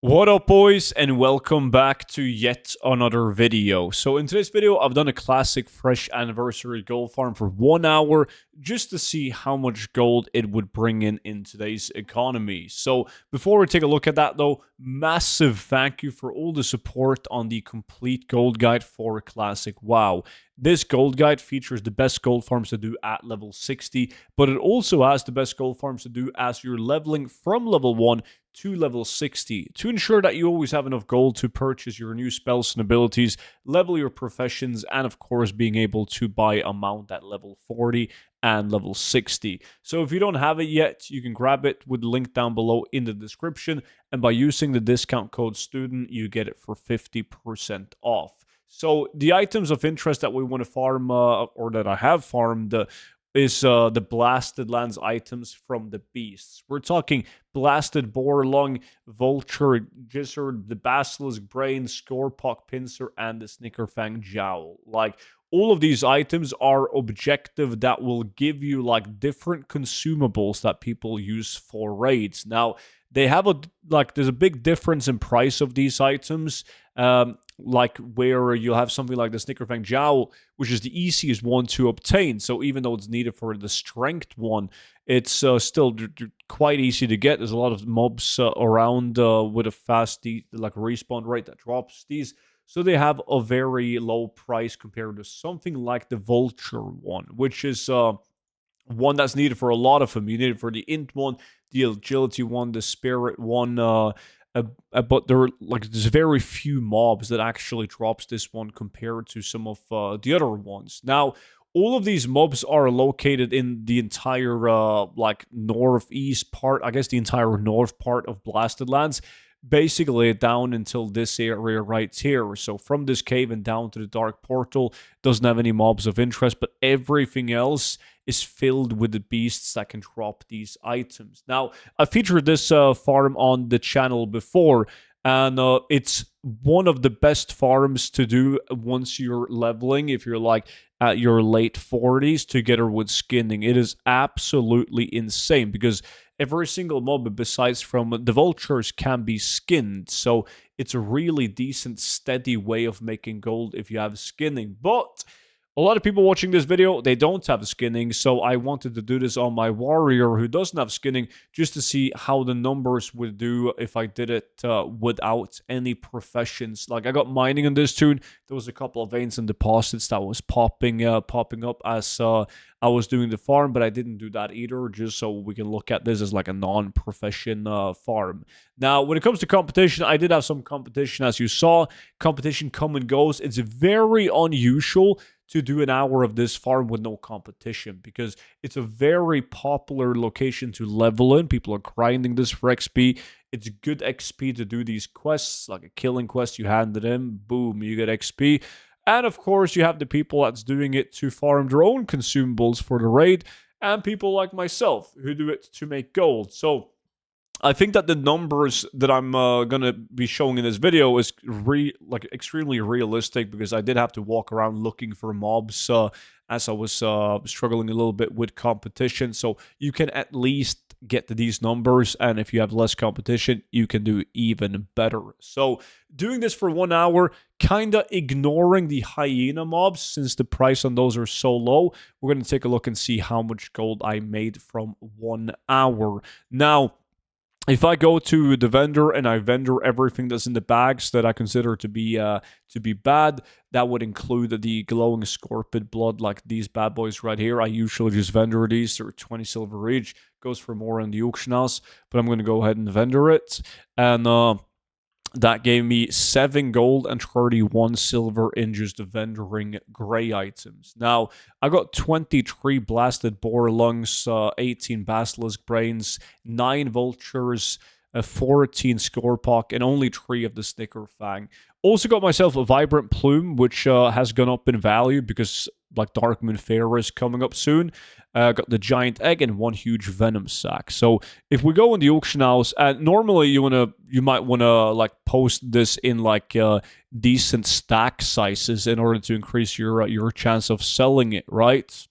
What up, boys, and welcome back to yet another video. So in today's video, I've done a classic fresh anniversary gold farm for 1 hour just to see how much gold it would bring in today's economy. So before we take a look at that though, massive thank you for all the support on the complete gold guide for classic WoW. This gold guide features the best gold farms to do at level 60, but it also has the best gold farms to do as you're leveling from level 1 to level 60 to ensure that you always have enough gold to purchase your new spells and abilities, level your professions, and of course being able to buy a mount at level 40 and level 60. So if you don't have it yet, you can grab it with the link down below in the description, and by using the discount code STUDENT, you get it for 50% off. So the items of interest that we want to farm, or that I have farmed, is the Blasted Lands items from the beasts. We're talking Blasted Boar Lung, Vulture, Gizzard, the Basilisk Brain, Scorepock Pincer, and the Snickerfang Jowl. Like, all of these items are objective that will give you like different consumables that people use for raids. Now, they have there's a big difference in price of these items. Like where you'll have something like the Snickerfang Jowl, which is the easiest one to obtain. So even though it's needed for the strength one, it's still quite easy to get. There's a lot of mobs around with a fast respawn rate that drops these. So they have a very low price compared to something like the Vulture one, which is one that's needed for a lot of them. You need it for the Int one, the Agility one, the Spirit one, but there's very few mobs that actually drops this one compared to some of the other ones. Now, all of these mobs are located in the entire northeast part, I guess the entire north part of Blasted Lands, basically down until this area right here. So from this cave and down to the dark portal doesn't have any mobs of interest, but everything else is filled with the beasts that can drop these items. Now, I featured this farm on the channel before, and it's one of the best farms to do once you're leveling, if you're like at your late 40s, together with skinning. It is absolutely insane because every single mob besides from the vultures can be skinned. So it's a really decent, steady way of making gold if you have skinning. But a lot of people watching this video, they don't have skinning, so I wanted to do this on my warrior who doesn't have skinning just to see how the numbers would do if I did it without any professions. Like, I got mining on this tune. There was a couple of veins and deposits that was popping up as I was doing the farm, but I didn't do that either, just so we can look at this as like a non-profession farm. Now, when it comes to competition, I did have some competition, as you saw. Competition come and goes. It's very unusual to do an hour of this farm with no competition because it's a very popular location to level in. People are grinding this for XP. It's good XP to do these quests, like a killing quest. You hand it in, boom, you get XP. And of course, you have the people that's doing it to farm their own consumables for the raid, and people like myself who do it to make gold. So I think that the numbers that I'm gonna be showing in this video is extremely realistic because I did have to walk around looking for mobs as I was struggling a little bit with competition. So you can at least get to these numbers, and if you have less competition, you can do even better. So doing this for 1 hour, kinda ignoring the hyena mobs since the price on those are so low, we're gonna take a look and see how much gold I made from 1 hour. Now, if I go to the vendor and I vendor everything that's in the bags that I consider to be bad, that would include the glowing scorpion blood, like these bad boys right here. I usually just vendor these. They're 20 silver each. Goes for more in the auction house, but I'm going to go ahead and vendor it. And that gave me 7 gold and 31 silver in just vendoring gray items. Now, I got 23 Blasted Boar Lungs, 18 Basilisk Brains, 9 Vultures, 14 Scorepock, and only 3 of the Snickerfang. Also got myself a Vibrant Plume, which has gone up in value because like Darkmoon Fair is coming up soon. Got the Giant Egg and 1 huge Venom Sack. So if we go in the auction house, and normally you might wanna like post this in like decent stack sizes in order to increase your chance of selling it, right?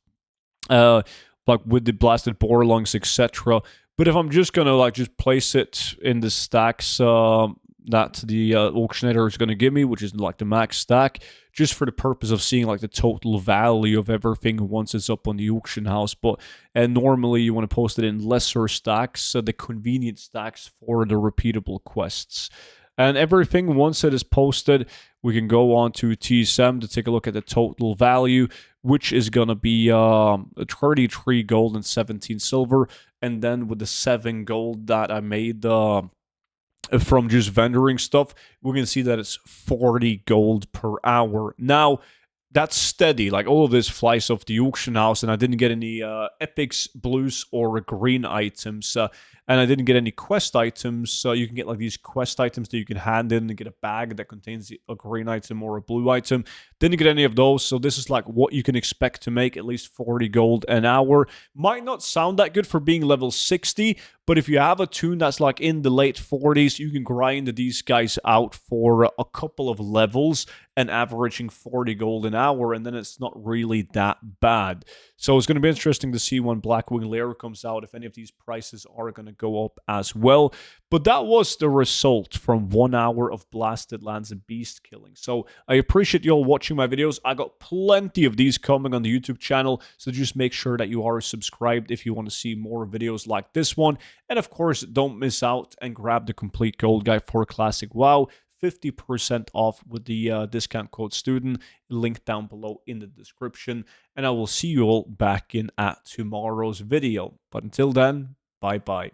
Like with the Blasted Boar Lungs, etc. But if I'm just gonna like just place it in the stacks, that the auctioneer is going to give me, which is like the max stack, just for the purpose of seeing like the total value of everything once it's up on the auction house. But normally you want to post it in lesser stacks, the convenient stacks for the repeatable quests. And everything, once it is posted, we can go on to TSM to take a look at the total value, which is going to be 33 gold and 17 silver. And then with the 7 gold that I made from just vendoring stuff, we're going to see that it's 40 gold per hour. Now, that's steady. Like, all of this flies off the auction house, and I didn't get any epics, blues, or green items. And I didn't get any quest items. So you can get like these quest items that you can hand in and get a bag that contains a green item or a blue item. Didn't get any of those. So this is like what you can expect to make, at least 40 gold an hour. Might not sound that good for being level 60, but if you have a toon that's like in the late 40s, you can grind these guys out for a couple of levels and averaging 40 gold an hour, and then it's not really that bad. So it's going to be interesting to see when Blackwing Lair comes out, if any of these prices are going to go up as well. But that was the result from 1 hour of Blasted Lands and Beast killing. So I appreciate you all watching my videos. I got plenty of these coming on the YouTube channel, so just make sure that you are subscribed if you want to see more videos like this one. And of course, don't miss out and grab the complete gold guide for Classic WoW. 50% off with the discount code STUDENT, link down below in the description. And I will see you all back in at tomorrow's video. But until then, bye-bye.